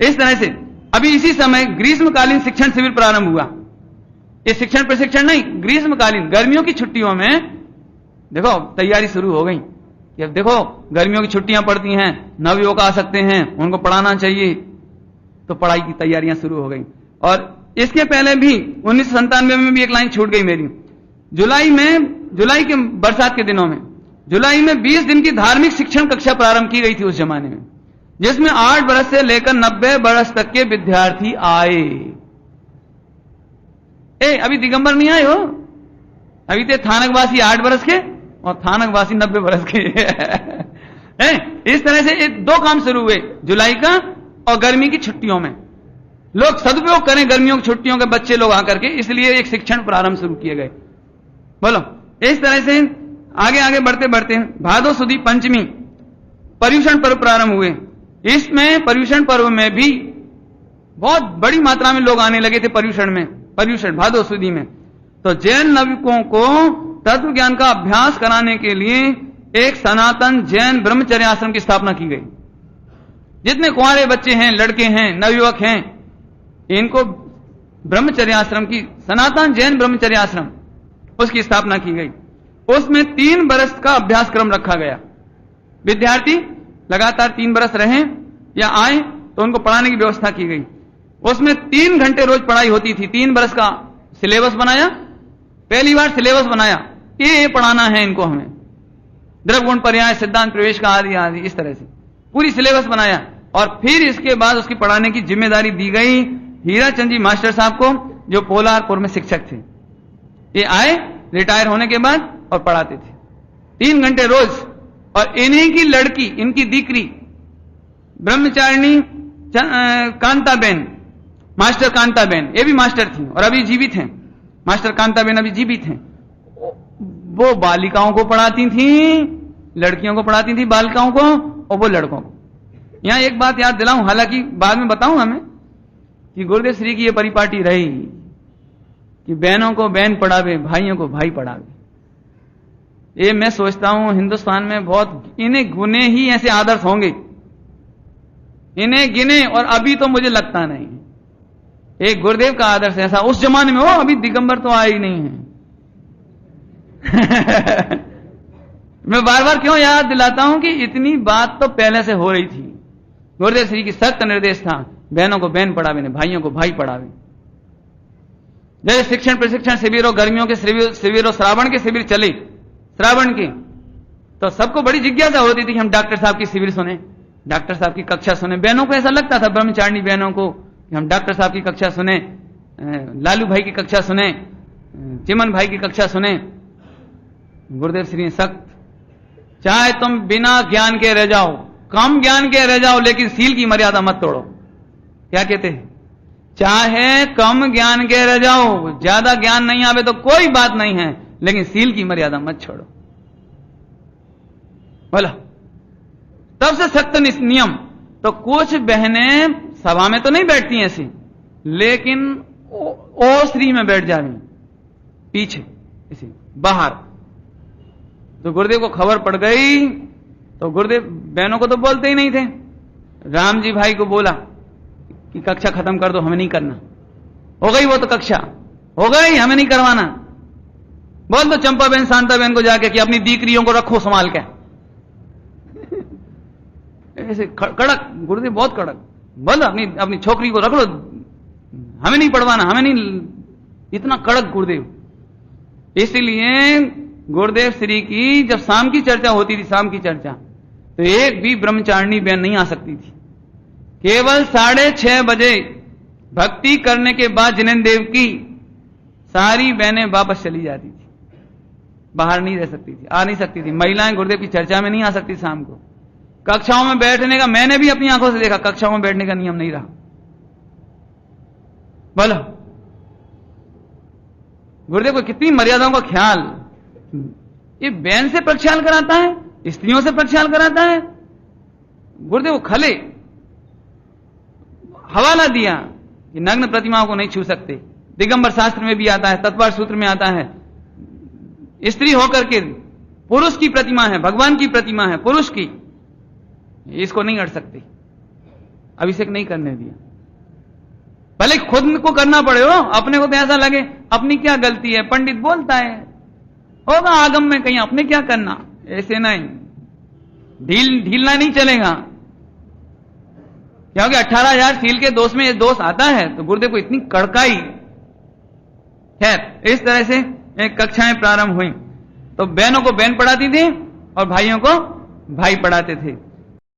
इस तरह से अभी इसी समय ग्रीष्मकालीन शिक्षण शिविर प्रारंभ हुआ। ये शिक्षण प्रशिक्षण नहीं, ग्रीष्मकालीन, गर्मियों की छुट्टियों में देखो तैयारी शुरू हो गई कि अब देखो गर्मियों की छुट्टियां पड़ती हैं, नवयुवक आ सकते हैं, उनको पढ़ाना चाहिए, तो पढ़ाई की तैयारियां शुरू हो गई। और इसके पहले भी 1997 में भी एक लाइन छूट गई मेरी। जुलाई के बरसात के दिनों में जुलाई में 20 दिन की धार्मिक शिक्षण कक्षा प्रारंभ की गई थी उस जमाने में, जिसमें 8 वर्ष से लेकर 90 वर्ष तक के विद्यार्थी आए। अभी दिगंबर नहीं आए हो, अभी तो थानकवासी 8 वर्ष के और थानकवासी 90 वर्ष के इस तरह से 2 काम शुरू हुए, जुलाई का और गर्मी की छुट्टियों में। लोग सदुपयोग करें गर्मियों की छुट्टियों के बच्चे लोग आकर के, इसलिए एक शिक्षण प्रारंभ शुरू किए गए। बोलो, इस तरह से आगे आगे बढ़ते बढ़ते भादो सुदी पंचमी पर्युषण पर्व प्रारंभ हुए। इसमें पर्युषण पर्व में भी बहुत बड़ी मात्रा में लोग आने लगे थे। पर्युषण भादो सुदी में तो जैन नवयुवकों को तत्व ज्ञान का अभ्यास कराने के लिए एक सनातन जैन ब्रह्मचर्य आश्रम की स्थापना की गई। जितने कुंवारे बच्चे हैं, लड़के हैं, नवयुवक हैं, इनको ब्रह्मचर्य आश्रम की, सनातन जैन ब्रह्मचर्य आश्रम, उसकी स्थापना की गई। उसमें 3 वर्ष का अभ्यासक्रम रखा गया। विद्यार्थी लगातार 3 वर्ष रहें या आए तो उनको पढ़ाने की व्यवस्था की गई। उसमें 3 घंटे रोज पढ़ाई होती थी। 3 वर्ष का सिलेबस बनाया, पहली बार सिलेबस बनाया, ये पढ़ाना है इनको, हमें द्रव्य गुण पर्याय सिद्धांत प्रवेश का आदि आदि, इस तरह से पूरी सिलेबस बनाया। और फिर इसके बाद उसकी पढ़ाने की जिम्मेदारी दी गई हीराचंद जी मास्टर साहब को, जो पोलारपुर में शिक्षक थे। ये आए रिटायर होने के बाद और पढ़ाते थे 3 घंटे रोज। और इन्हीं की लड़की, इनकी दीकरी ब्रह्मचारिणी कांताबेन, मास्टर कांताबेन, ये भी मास्टर थी और अभी जीवित हैं। मास्टर कांताबेन अभी जीवित हैं। वो बालिकाओं को पढ़ाती थी, लड़कियों को पढ़ाती थी, बालिकाओं को और वो लड़कों को। यहां एक बात याद दिलाऊं, हालांकि बाद में बताऊं हमें, कि गुरुदेव श्री की ये परिपाटी रही कि बहनों को बहन पढ़ावे, भाइयों को भाई पढ़ावे। ये मैं सोचता हूं हिंदुस्तान में बहुत इन्हें गुने ही ऐसे आदर्श होंगे, इन्हें गिने, और अभी तो मुझे लगता नहीं। एक गुरुदेव का आदर्श ऐसा उस जमाने में हो, अभी दिगंबर तो आए ही नहीं है। मैं बार बार क्यों याद दिलाता हूं कि इतनी बात तो पहले से हो रही थी। गुरुदेव श्री की सख्त निर्देश था, बहनों को बहन पढ़ावे, भाइयों को भाई पढ़ावे। जैसे शिक्षण प्रशिक्षण शिविरों, गर्मियों के शिविरों, श्रावण के शिविर चले, श्रावण के, तो सबको बड़ी जिज्ञासा होती थी कि हम डॉक्टर साहब की शिविर सुने, डॉक्टर साहब की कक्षा सुने। बहनों को ऐसा लगता था, ब्रह्मचारिणी बहनों को, कि हम डॉक्टर साहब की कक्षा सुने, लालू भाई की कक्षा सुने, चिमन भाई की कक्षा सुने। गुरुदेव श्री ने सख्त, चाहे तुम बिना ज्ञान के रह जाओ, कम ज्ञान के रह जाओ, लेकिन सील की मर्यादा मत तोड़ो। क्या कहते हैं? चाहे कम ज्ञान के रह जाओ, ज्यादा ज्ञान नहीं आवे तो कोई बात नहीं है, लेकिन सील की मर्यादा मत छोड़ो। बोला तब से सख्त नियम। तो कुछ बहनें सभा में तो नहीं बैठती ऐसी, लेकिन ओसरी में बैठ जाती पीछे, इसी बाहर। तो गुरुदेव को खबर पड़ गई तो गुरुदेव बहनों को तो बोलते ही नहीं थे। राम जी भाई को बोला कि कक्षा खत्म कर दो, हमें नहीं करना। हो गई वो तो कक्षा हो गई, हमें नहीं करवाना। बोल दो चंपा बहन, शांता बहन को जाके कि अपनी दीकरियों को रखो संभाल के। ऐसे कड़क गुरुदेव, बहुत कड़क। बोलो अपनी छोकरी को रख लो, हमें नहीं पढ़वाना, हमें नहीं, इतना कड़क गुरुदेव। इसलिए गुरुदेव श्री की जब शाम की चर्चा होती थी, शाम की चर्चा, तो एक भी ब्रह्मचारिणी बहन नहीं आ सकती थी। केवल 6:30 बजे भक्ति करने के बाद जिनेन्द्र देव की सारी बहनें वापस चली जाती थी, बाहर नहीं रह सकती थी, आ नहीं सकती थी। महिलाएं गुरुदेव की चर्चा में नहीं आ सकती शाम को। कक्षाओं में बैठने का मैंने भी अपनी आंखों से देखा, कक्षाओं में बैठने का नियम नहीं रहा। बोलो गुरुदेव को कितनी मर्यादाओं का ख्याल। ये बहन से प्रक्षाल कराता है, स्त्रियों से प्रक्षाल कराता है। गुरुदेव को खले हवाला दिया कि नग्न प्रतिमाओं को नहीं छू सकते। दिगंबर शास्त्र में भी आता है, तत्वार सूत्र में आता है, स्त्री होकर के पुरुष की प्रतिमा है, भगवान की प्रतिमा है, पुरुष की, इसको नहीं अड़ सकती। अभिषेक नहीं करने दिया। भले खुद को करना पड़े हो, अपने को तो ऐसा लगे अपनी क्या गलती है, पंडित बोलता है होगा आगम में कहीं, अपने क्या करना, ऐसे नहीं, ढीलना नहीं चलेगा। क्योंकि 18,000 सील के दोष में ये दोष आता है तो गुरुदेव को इतनी कड़काई। खैर इस तरह से एक कक्षाएं प्रारंभ हुई। तो बहनों को बहन पढ़ाती थी और भाइयों को भाई पढ़ाते थे।